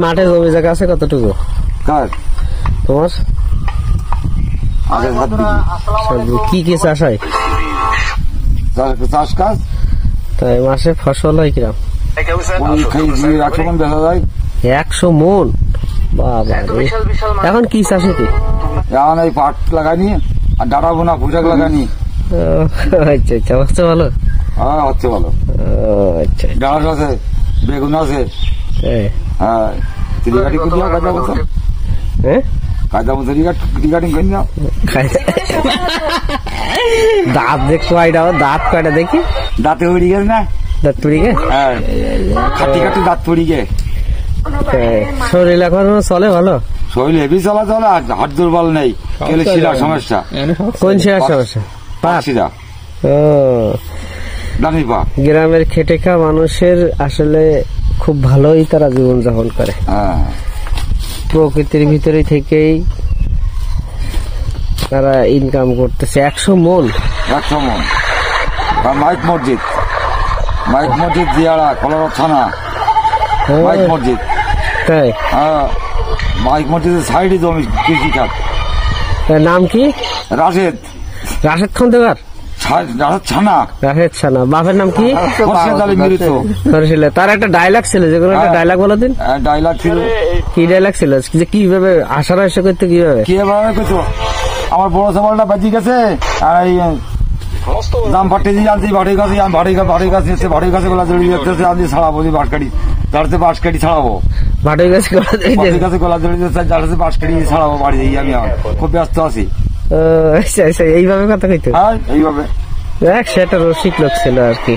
মাঠে জমি জায়গা আছে কতটুকু তোমার? কি কি চাষ হয়? চাষ কাজ তাই মাসে ফসল হয় কিরম? 100 মন। বাবা, এখন কি চাষ হচ্ছে? এখন এই পাট লাগানি আর ডাটা বোনা পুঁশাক লাগানি। আচ্ছা আচ্ছা, হচ্ছে ভালো? হ্যাঁ হচ্ছে ভালো। আচ্ছা, ঢাঁড়স আছে, বেগুন আছে। হ্যাঁ, কায়দা মতো রিগার্ডিং করি না। দাঁত দেখো, দাঁত কয়টা দেখি? দাঁতে উড়ি গেছে না? দাঁত পড়ি গে? হ্যাঁ, খাটি খাটি দাঁত পড়ি গে। শরীর এখন চলে ভালো? শরীর হেভি চলা চলে, আর হাত দুর্বল নেই। শিরার সমস্যা। কোন শিরার সমস্যা? পাট শিরা। গ্রামের খেটে খাওয়া মানুষের আসলে খুব ভালোই তারা জীবন যাপন করে। প্রকৃতির ভিতরে থেকেই তারা ইনকাম করতেছে। 100 মন। 100 মন। মাইক মসজিদ জিয়ারা কলর থানা। মাইক মসজিদ। তাই? মাইক মসজিদের সাইডে জমি কৃষি খাত। নাম কি? রাশেদ খন্দকার। রাশেদ ছানা। বাপের নাম কি? তার একটা ডায়লগ ছিল, যে কোনো একটা ডায়লগ বলে দিন। ডায়লগ ছিল, কি ডায়লগ ছিল? যে কিভাবে আশারা এসে করতে, কিভাবে করতো? আমার বড় সবালটা বাজি গেছে, আর এই দাম ফাটে দিয়ে আনছি ভাড়ি গাছে, ভাড়ি গাছ এসে ভাড়ি গাছে গোলা জড়িয়ে যাচ্ছে, আমি ছাড়াবো বাঁশকাঠি, যাচ্ছে বাঁশকাঠি ছাড়াবো, ভাড়ি গাছে গোলা জড়িয়ে যাচ্ছে, যাচ্ছে বাঁশকাঠি ছাড়াবো বাড়ি যাই। আমি খুব ব্যস্ত আছি। আচ্ছা আচ্ছা, এইভাবে কথা কইতো? হ্যাঁ, এইভাবে। সেটা রসিক লোক ছিল আর কি।